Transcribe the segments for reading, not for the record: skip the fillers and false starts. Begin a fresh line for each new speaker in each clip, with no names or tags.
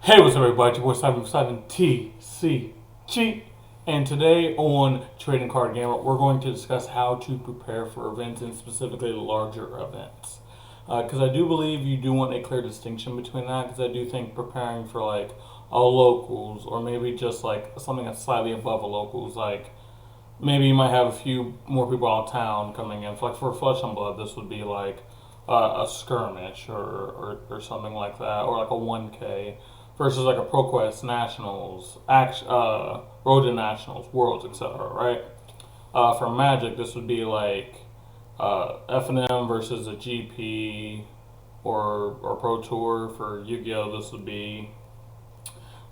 Hey, what's up, everybody? Your boy 757TCG. And today on Trading Card Gambit, we're going to discuss how to prepare for events and specifically larger events. Because I do believe you do want a clear distinction between that, because I do think preparing for like a locals or maybe just like something that's slightly above a locals, like maybe you might have a few more people out of town coming in. Like for Flesh and Blood, this would be like a skirmish or something like that, or like a 1K versus like a ProQuest Nationals, Road to Nationals, Worlds, etc. Right? For Magic, this would be like F&M versus a GP or Pro Tour. For Yu-Gi-Oh, this would be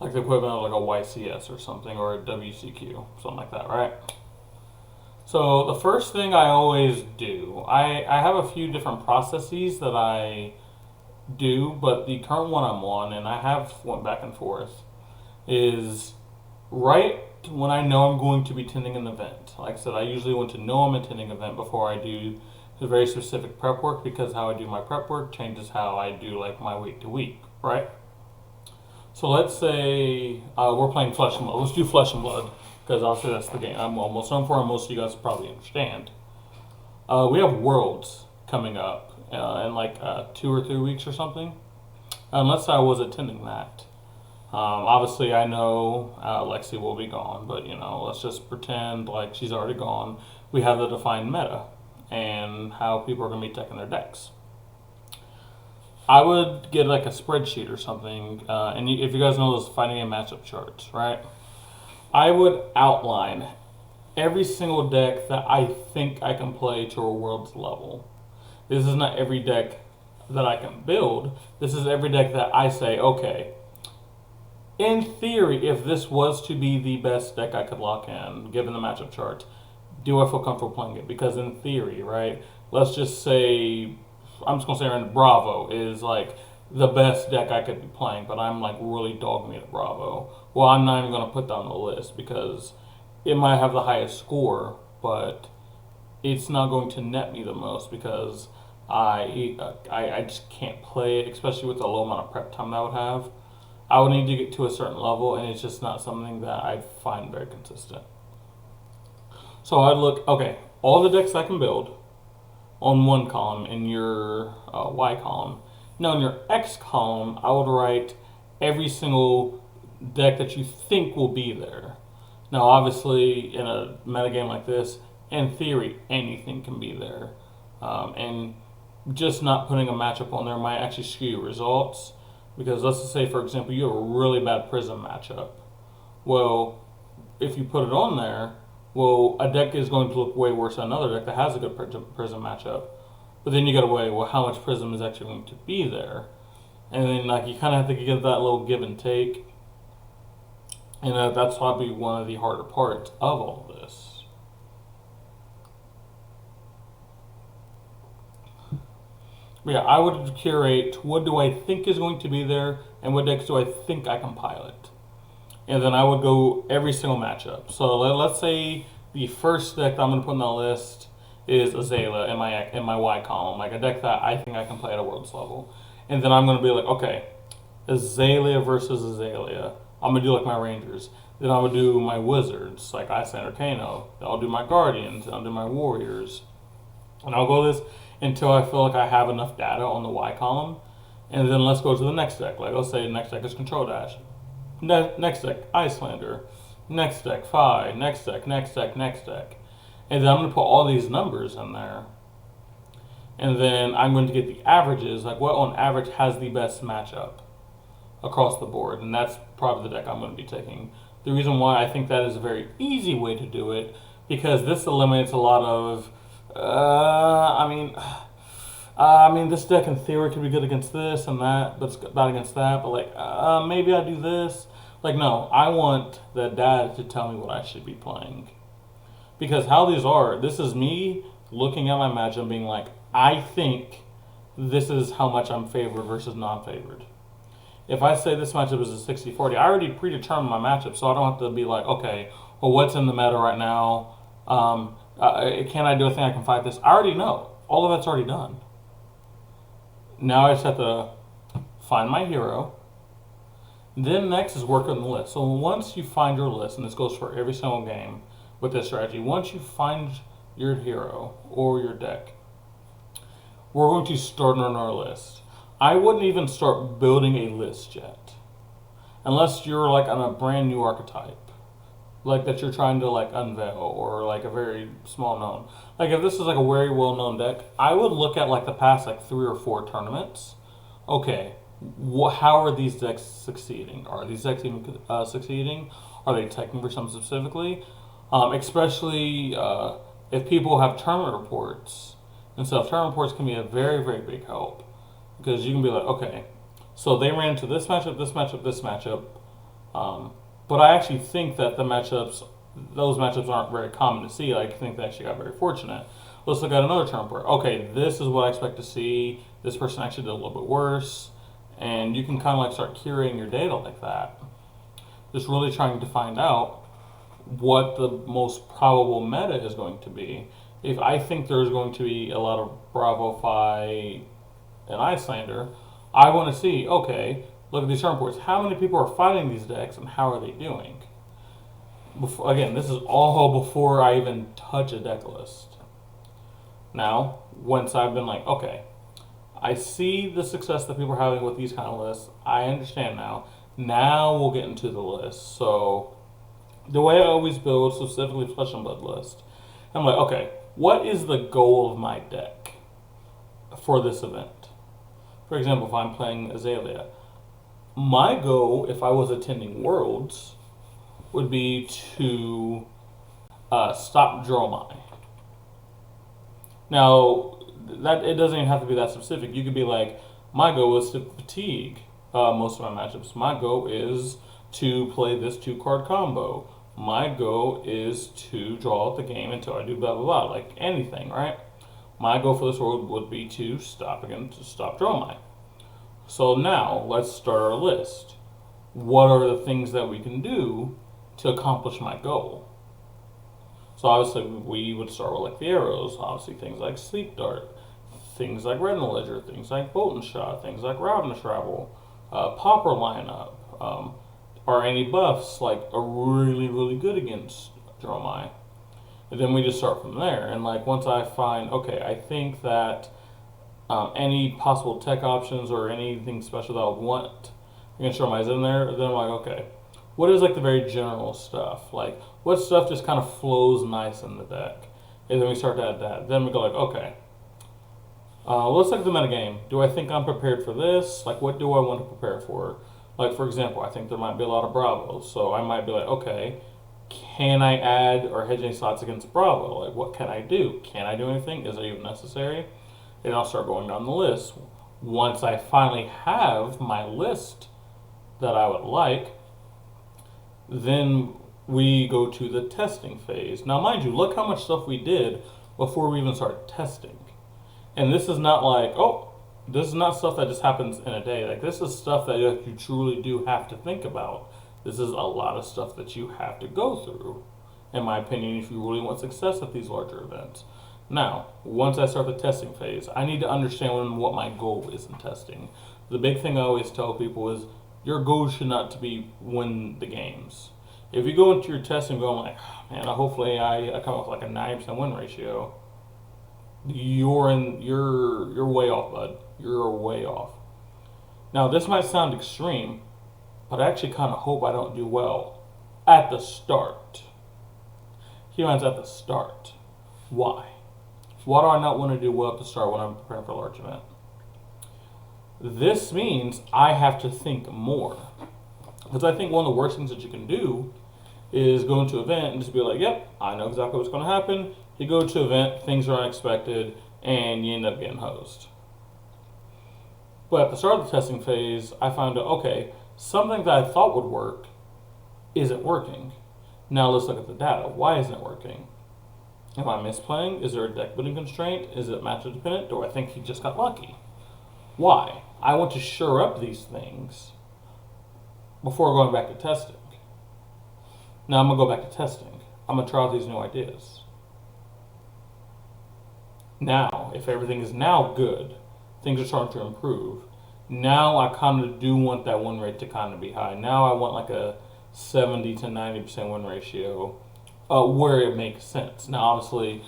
like the equivalent of like a YCS or something, or a WCQ, something like that, right? So the first thing I always do, I have a few different processes that I do, but the current one I'm on, and I have went back and forth, is right when I know I'm going to be attending an event. Like I said, I usually want to know I'm attending an event before I do the very specific prep work, because how I do my prep work changes how I do like my week to week, right? So let's say we're playing Flesh and Blood. Let's do Flesh and Blood, because obviously that's the game I'm almost known for, and most of you guys probably understand. We have Worlds coming up in like 2 or 3 weeks or something. Unless I was attending that. Obviously, I know Lexi will be gone, but let's just pretend like she's already gone. We have the defined meta and how people are going to be decking their decks. I would get like a spreadsheet or something, and if you guys know those fighting game matchup charts, right? I would outline every single deck that I think I can play to a world's level. This is not every deck that I can build. This is every deck that I say, okay, in theory, if this was to be the best deck I could lock in, given the matchup chart, do I feel comfortable playing it? Because in theory, right, let's just say, I'm just going to say random, Bravo is like the best deck I could be playing, but I'm like really dogging me at Bravo. Well, I'm not even going to put that on the list because it might have the highest score, but it's not going to net me the most because I just can't play it, especially with the low amount of prep time that I would have. I would need to get to a certain level, and it's just not something that I find very consistent. So I'd look, okay, all the decks I can build on one column in your Y column. Now in your X column, I would write every single deck that you think will be there. Now, obviously, in a metagame like this, in theory, anything can be there. And just not putting a matchup on there might actually skew your results. Because let's just say, for example, you have a really bad Prism matchup. Well, if you put it on there, well, a deck is going to look way worse than another deck that has a good Prism matchup. But then you got to weigh, well, how much Prism is actually going to be there. And then like you kind of have to give that little give and take. And that's probably one of the harder parts of all of this. Yeah, I would curate what do I think is going to be there and what decks do I think I can pilot. And then I would go every single matchup. So let's say the first deck that I'm going to put on the list is Azalea in my Y column, like a deck that I think I can play at a world's level. And then I'm going to be like, okay, Azalea versus Azalea. I'm going to do like my Rangers. Then I'm going to do my Wizards, like Ice and Arcano. Then I'll do my Guardians. Then I'll do my Warriors. And I'll go this until I feel like I have enough data on the Y column. And then let's go to the next deck. Like let's say the next deck is Control Dash. Next deck, Icelander. Next deck, Fi. Next deck, next deck, next deck. And then I'm going to put all these numbers in there. And then I'm going to get the averages, like what on average has the best matchup across the board. And that's probably the deck I'm going to be taking. The reason why I think that is a very easy way to do it, because this eliminates a lot of this deck in theory could be good against this and that, but it's bad against that. But like, maybe I do this. Like, no, I want the data to tell me what I should be playing. Because how these are, this is me looking at my matchup and being like, I think this is how much I'm favored versus non-favored. If I say this matchup is a 60-40, I already predetermined my matchup, so I don't have to be like, okay, well, what's in the meta right now? Can I do a thing I can fight this? I already know. All of that's already done. Now I just have to find my hero, Then next is work on the list. So once you find your list, and this goes for every single game with this strategy, once you find your hero or your deck, we're going to start on our list. I wouldn't even start building a list yet, unless you're like on a brand new archetype, like that you're trying to like unveil, or like a very small known. Like if this is like a very well known deck, I would look at like the past like 3 or 4 tournaments. Okay, how are these decks succeeding? Are these decks even succeeding? Are they teching for something specifically? Especially if people have tournament reports and stuff. Tournament reports can be a very, very big help, because you can be like, okay, so they ran into this matchup, this matchup, this matchup. But I actually think that those matchups aren't very common to see. I think they actually got very fortunate. Let's look at another tournament report. Okay, this is what I expect to see. This person actually did a little bit worse. And you can kind of like start curating your data like that. Just really trying to find out what the most probable meta is going to be. If I think there's going to be a lot of Bravo Fi and Icelander, I want to see, okay, look at these turn reports. How many people are fighting these decks and how are they doing? Again, this is all before I even touch a deck list. Now, once I've been like, okay, I see the success that people are having with these kind of lists. I understand now. Now we'll get into the list. So the way I always build, specifically Flesh and Blood list, I'm like, okay, what is the goal of my deck for this event? For example, if I'm playing Azalea, my goal, if I was attending Worlds, would be to stop Dromai. Now, that it doesn't even have to be that specific. You could be like, my goal is to fatigue most of my matchups. My goal is to play this 2-card combo. My goal is to draw out the game until I do blah blah blah. Like anything, right? My goal for this world would be to stop Dromai. So now let's start our list. What are the things that we can do to accomplish my goal? So obviously we would start with like the arrows. Obviously things like Sleep Dart, things like Retinal Ledger, things like Bolt and Shot, things like Ravenous Rabble, Pauper lineup. Are any buffs like are really, really good against Dromai? And then we just start from there. And like once I find, okay, I think that any possible tech options or anything special that I would want against Dromai is in there, then I'm like, okay, what is like the very general stuff? Like what stuff just kind of flows nice in the deck? And then we start to add that. Then we go like, okay, let's look at the metagame. Do I think I'm prepared for this? Like what do I want to prepare for? Like for example, I think there might be a lot of Bravos. So I might be like, okay, can I add or hedge any slots against Bravo? Like what can I do? Can I do anything? Is it even necessary? And I'll start going down the list. Once I finally have my list that I would like, then we go to the testing phase. Now mind you, look how much stuff we did before we even started testing. And this is not like, oh, this is not stuff that just happens in a day. Like this is stuff that you truly do have to think about. This is a lot of stuff that you have to go through, in my opinion, if you really want success at these larger events. Now, once I start the testing phase, I need to understand what my goal is in testing. The big thing I always tell people is your goal should not be win the games. If you go into your testing going like, oh, man, hopefully I come up with like a 90% win ratio, you're way off, bud. You're way off. Now, this might sound extreme, but I actually kind of hope I don't do well at the start. Humans at the start. Why? Why do I not want to do well at the start when I'm preparing for a large event? This means I have to think more. Because I think one of the worst things that you can do is go into an event and just be like, yep, I know exactly what's going to happen. You go to an event, things are unexpected, and you end up getting hosed. But at the start of the testing phase, I found out, okay, something that I thought would work isn't working. Now let's look at the data. Why isn't it working? Am I misplaying? Is there a deck building constraint? Is it matchup dependent? Do I think he just got lucky? Why? I want to shore up these things before going back to testing. Now I'm going to go back to testing. I'm going to try out these new ideas. Now, if everything is now good, things are starting to improve, Now I kind of do want that win rate to kind of be high. Now I want like a 70 to 90% win ratio, where it makes sense. Now, obviously,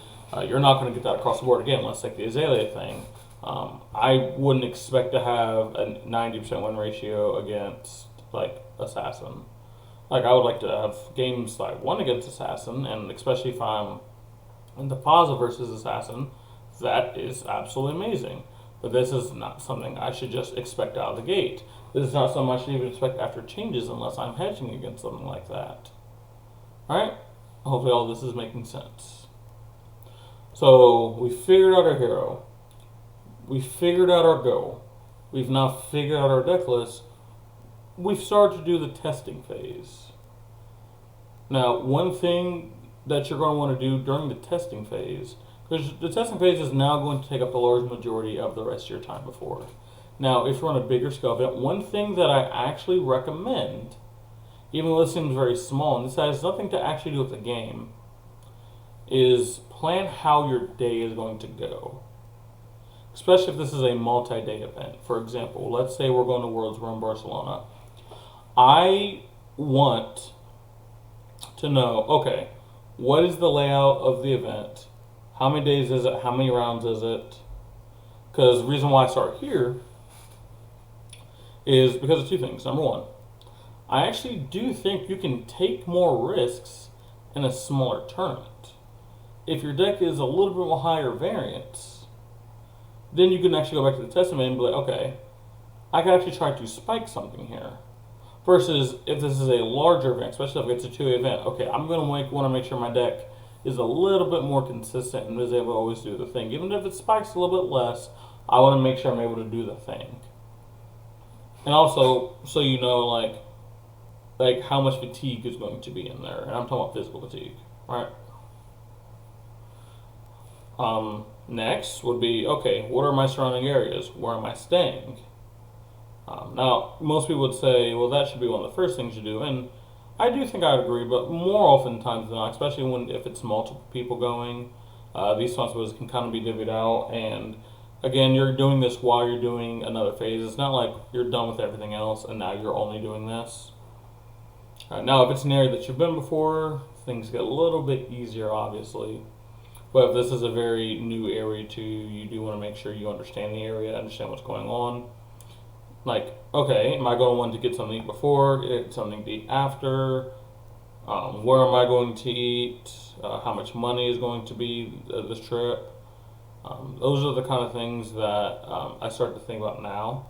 you're not going to get that across the board again. Let's take the Azalea thing. I wouldn't expect to have a 90% win ratio against like Assassin. Like, I would like to have games like one against Assassin, and especially if I'm in the Plaza versus Assassin, that is absolutely amazing. But this is not something I should just expect out of the gate. This is not something I should even expect after changes unless I'm hedging against something like that. Alright? Hopefully all this is making sense. So, we figured out our hero. We figured out our goal. We've now figured out our deck list. We've started to do the testing phase. Now, one thing that you're going to want to do during the testing phase, because the testing phase is now going to take up the large majority of the rest of your time before. Now, if you're on a bigger scale event, one thing that I actually recommend, even though this seems very small, and this has nothing to actually do with the game, is plan how your day is going to go. Especially if this is a multi-day event. For example, let's say we're going to Worlds, we're in Barcelona. I want to know, okay, what is the layout of the event? How many days is it? How many rounds is it? Because the reason why I start here is because of two things. Number one, I actually do think you can take more risks in a smaller tournament. If your deck is a little bit more higher variance, then you can actually go back to the testing and be like, okay, I can actually try to spike something here. Versus if this is a larger event, especially if it's a 2 event, okay, I'm going to want to make sure my deck is a little bit more consistent and is able to always do the thing. Even if it spikes a little bit less, I want to make sure I'm able to do the thing. And also, so you know, like how much fatigue is going to be in there. And I'm talking about physical fatigue, right? Next would be, okay, what are my surrounding areas? Where am I staying? Now, most people would say, well, that should be one of the first things you do. And I do think I would agree, but more oftentimes than not, especially if it's multiple people going, these responsibilities can kind of be divvied out. And again, you're doing this while you're doing another phase. It's not like you're done with everything else and now you're only doing this. Now, if it's an area that you've been before, things get a little bit easier, obviously. But if this is a very new area to you, you do want to make sure you understand the area, understand what's going on. Like, okay, am I going to want to get something to eat before, get something to eat after? Where am I going to eat? How much money is going to be this trip? Those are the kind of things that I start to think about now.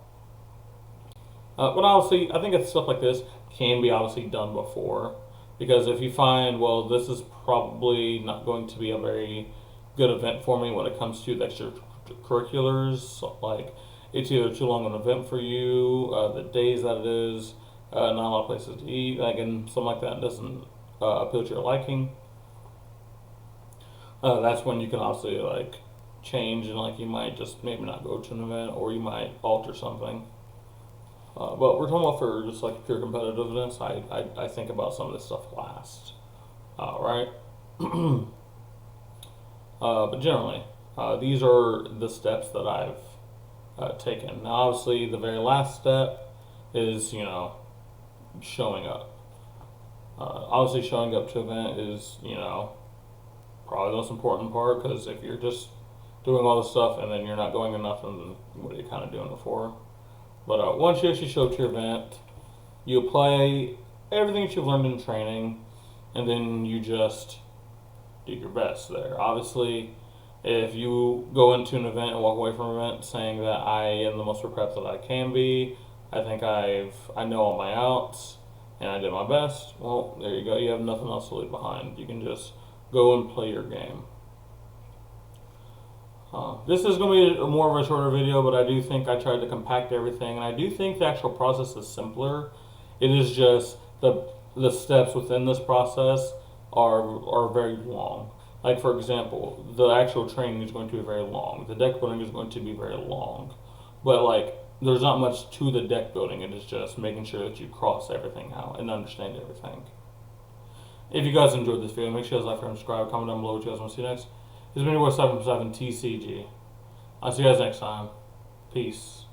But obviously, I think that stuff like this can be obviously done before. Because if you find, well, this is probably not going to be a very good event for me when it comes to the extracurriculars, like it's either too long an event for you, the days that it is, not a lot of places to eat, like, and something like that doesn't appeal to your liking. That's when you can obviously like change and like you might just maybe not go to an event or you might alter something. But we're talking about for just like pure competitiveness. I think about some of this stuff last, right? But generally, these are the steps that I've taken. Now, obviously, the very last step is, showing up. Obviously, showing up to an event is, probably the most important part, because if you're just doing all this stuff and then you're not going to nothing, then what are you kind of doing it for? But once you actually show up to your event, you apply everything that you've learned in training, and then you just do your best there. Obviously, if you go into an event and walk away from an event saying that I am the most prepped that I can be, I think I know all my outs, and I did my best, well, there you go. You have nothing else to leave behind. You can just go and play your game. This is going to be more of a shorter video, but I do think I tried to compact everything, and I do think the actual process is simpler. It is just the steps within this process are very long. Like, for example, the actual training is going to be very long. The deck building is going to be very long. But, like, there's not much to the deck building. It is just making sure that you cross everything out and understand everything. If you guys enjoyed this video, make sure you guys like, and subscribe, comment down below what you guys want to see next. This has been your boy 7 TCG. I'll see you guys next time. Peace.